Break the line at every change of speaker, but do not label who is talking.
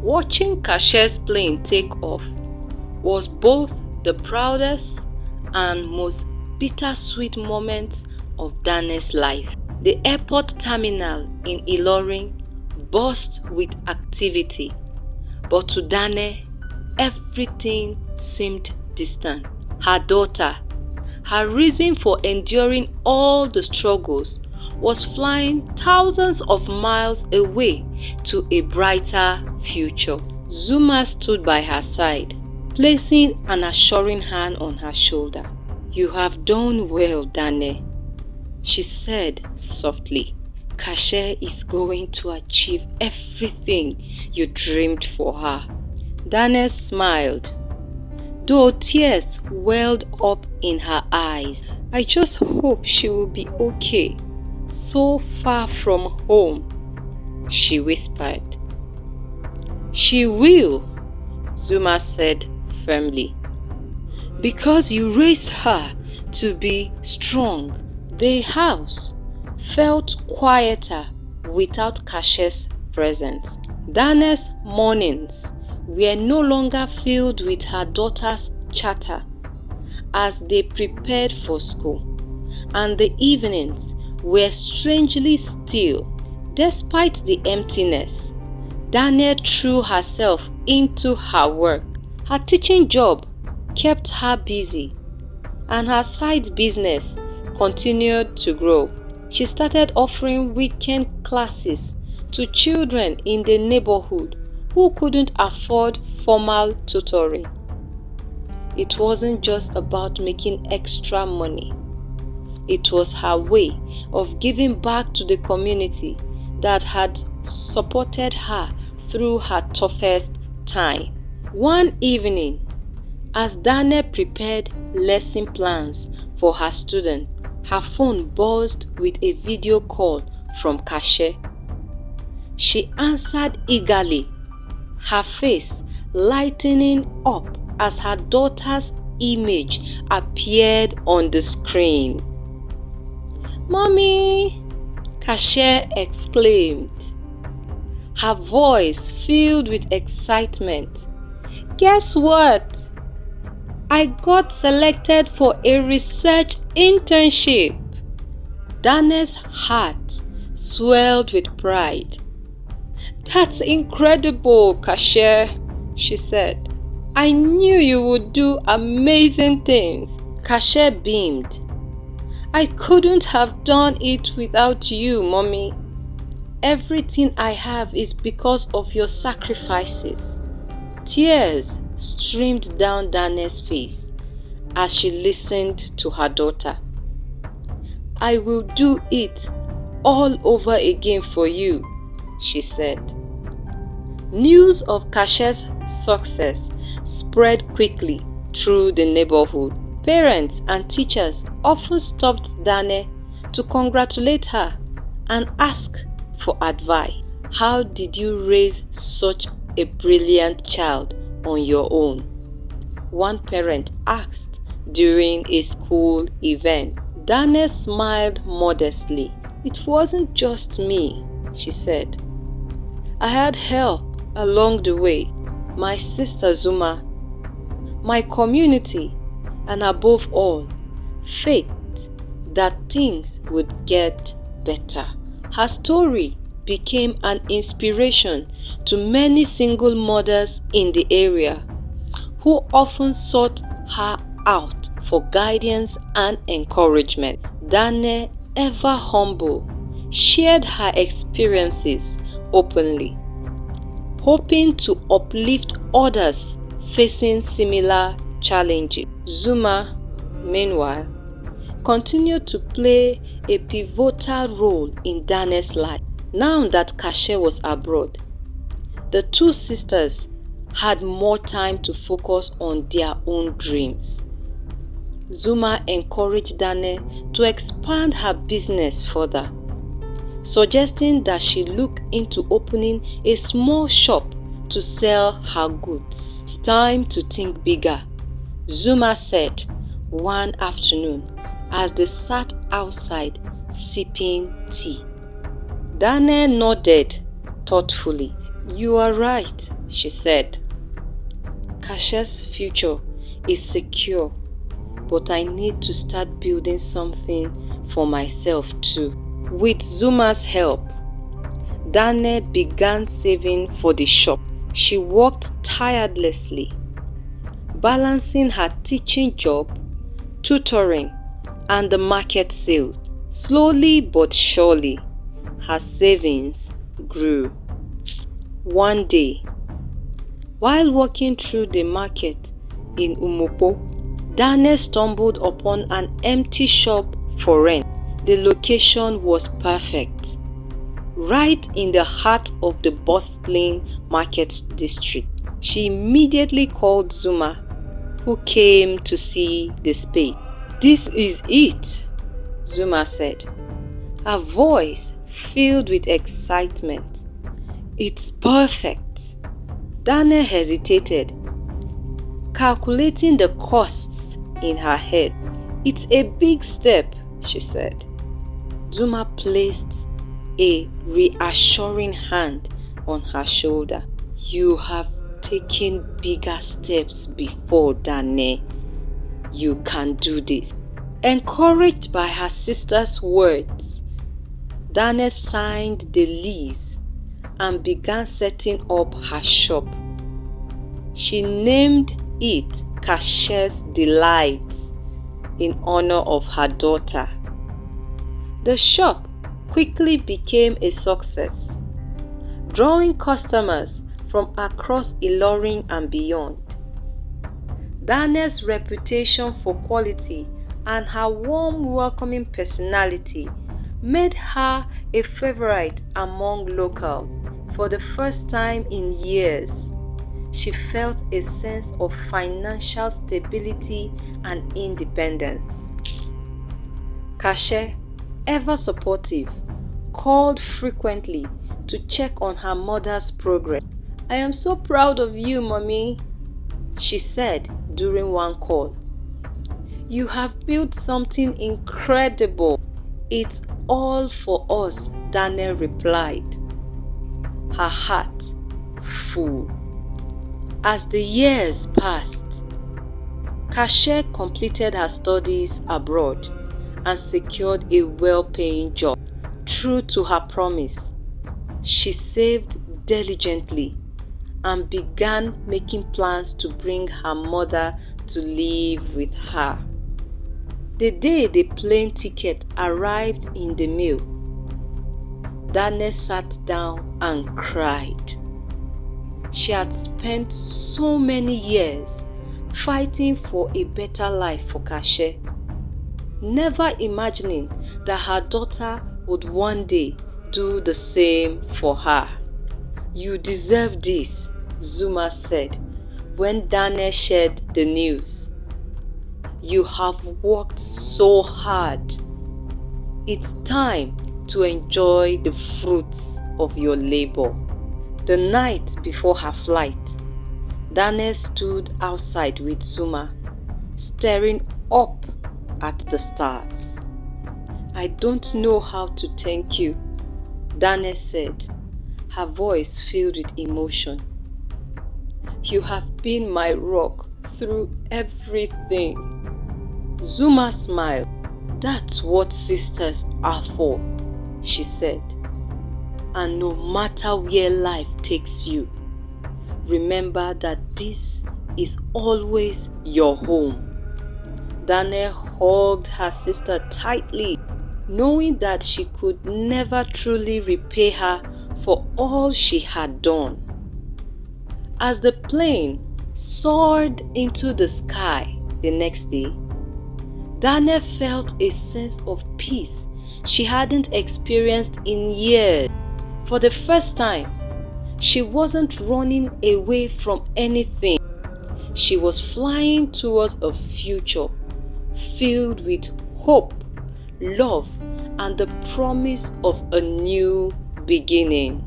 Watching 𝐾𝐲's plane take off was both the proudest and most bittersweet moment of Dane's life. The airport terminal in 𝐒𝐢𝐧𝐿𝐺 burst with activity, but to Dane, everything seemed distant. Her daughter, her reason for enduring all the struggles, was flying thousands of miles away to a brighter future. Zuma stood by her side, placing an assuring hand on her shoulder. "You have done well, Dane," she said softly. "𝐾𝐲 is going to achieve everything you dreamed for her." Dane smiled, though tears welled up in her eyes. "I just hope she will be okay, so far from home," she whispered. "She will," Zuma said firmly, "because you raised her to be strong." The house felt quieter without 𝐾𝐲's presence. Dane's mornings were no longer filled with her daughter's chatter as they prepared for school, and the evenings were strangely still. Despite the emptiness, Dane threw herself into her work. Her teaching job kept her busy, and her side business continued to grow. She started offering weekend classes to children in the neighborhood who couldn't afford formal tutoring. It wasn't just about making extra money. It was her way of giving back to the community that had supported her through her toughest time. One evening, as Dane prepared lesson plans for her students, her phone buzzed with a video call from 𝐾𝐲. She answered eagerly, her face lightening up as her daughter's image appeared on the screen. "Mommy!" 𝐾𝐲 exclaimed, her voice filled with excitement. "Guess what? I got selected for a research internship." Dane's heart swelled with pride. "That's incredible, 𝐾𝐲," she said. "I knew you would do amazing things." 𝐾𝐲 beamed. "I couldn't have done it without you, Mommy. Everything I have is because of your sacrifices." Tears streamed down Dane's face as she listened to her daughter. "I will do it all over again for you," she said. News of 𝐾𝐲's success spread quickly through the neighborhood. Parents and teachers often stopped Dane to congratulate her and ask for advice. "How did you raise such a brilliant child on your own?" one parent asked during a school event. Dane smiled modestly. "It wasn't just me," she said. "I had help along the way. My sister Zuma, my community, and above all, faith that things would get better." Her story became an inspiration to many single mothers in the area who often sought her out for guidance and encouragement. Dane, ever humble, shared her experiences openly, hoping to uplift others facing similar challenges. Zuma, meanwhile, continued to play a pivotal role in Dane's life. Now that 𝐾𝐲 was abroad, the two sisters had more time to focus on their own dreams. Zuma encouraged Dane to expand her business further, suggesting that she look into opening a small shop to sell her goods. "It's time to think bigger," Zuma said one afternoon as they sat outside sipping tea. Dane nodded thoughtfully. "You are right," she said. Kpanche's future is secure, but I need to start building something for myself too. With Zuma's help, Dane began saving for the shop. She worked tirelessly, balancing her teaching job, tutoring, and the market sales. Slowly but surely, her savings grew. One day, while walking through the market in Umupo, Dane stumbled upon an empty shop for rent. The location was perfect, right in the heart of the bustling market district. She immediately called Zuma, who came to see the space. "This is it," Zuma said, her voice filled with excitement. "It's perfect." Dane hesitated, calculating the costs in her head. "It's a big step," she said. Zuma placed a reassuring hand on her shoulder. "You have taken bigger steps before, Dane. You can do this." Encouraged by her sister's words, Dane signed the lease and began setting up her shop. She named it Kpanche's Delight in honor of her daughter. The shop quickly became a success, drawing customers from across Ilorin and beyond. Dane's reputation for quality and her warm, welcoming personality made her a favorite among locals. For the first time in years, she felt a sense of financial stability and independence. Kpanche, ever supportive, called frequently to check on her mother's progress. "I am so proud of you, Mommy," she said during one call. "You have built something incredible." "It's all for us," Dane replied, her heart full. As the years passed, Kpanche completed her studies abroad and secured a well-paying job. True to her promise, she saved diligently and began making plans to bring her mother to live with her. The day the plane ticket arrived in the mail, Dane sat down and cried. She had spent so many years fighting for a better life for Kpanche, never imagining that her daughter would one day do the same for her. "You deserve this," Zuma said when Dane shared the news. "You have worked so hard. It's time to enjoy the fruits of your labor." The night before her flight, Dane stood outside with Zuma, staring up at the stars. "I don't know how to thank you," Dane said, her voice filled with emotion. "You have been my rock through everything." Zuma smiled. "That's what sisters are for," she said. "And no matter where life takes you, remember that this is always your home." Dane hugged her sister tightly, knowing that she could never truly repay her for all she had done. As the plane soared into the sky the next day, Dane felt a sense of peace she hadn't experienced in years. For the first time, she wasn't running away from anything. She was flying towards a future filled with hope, love, and the promise of a new beginning.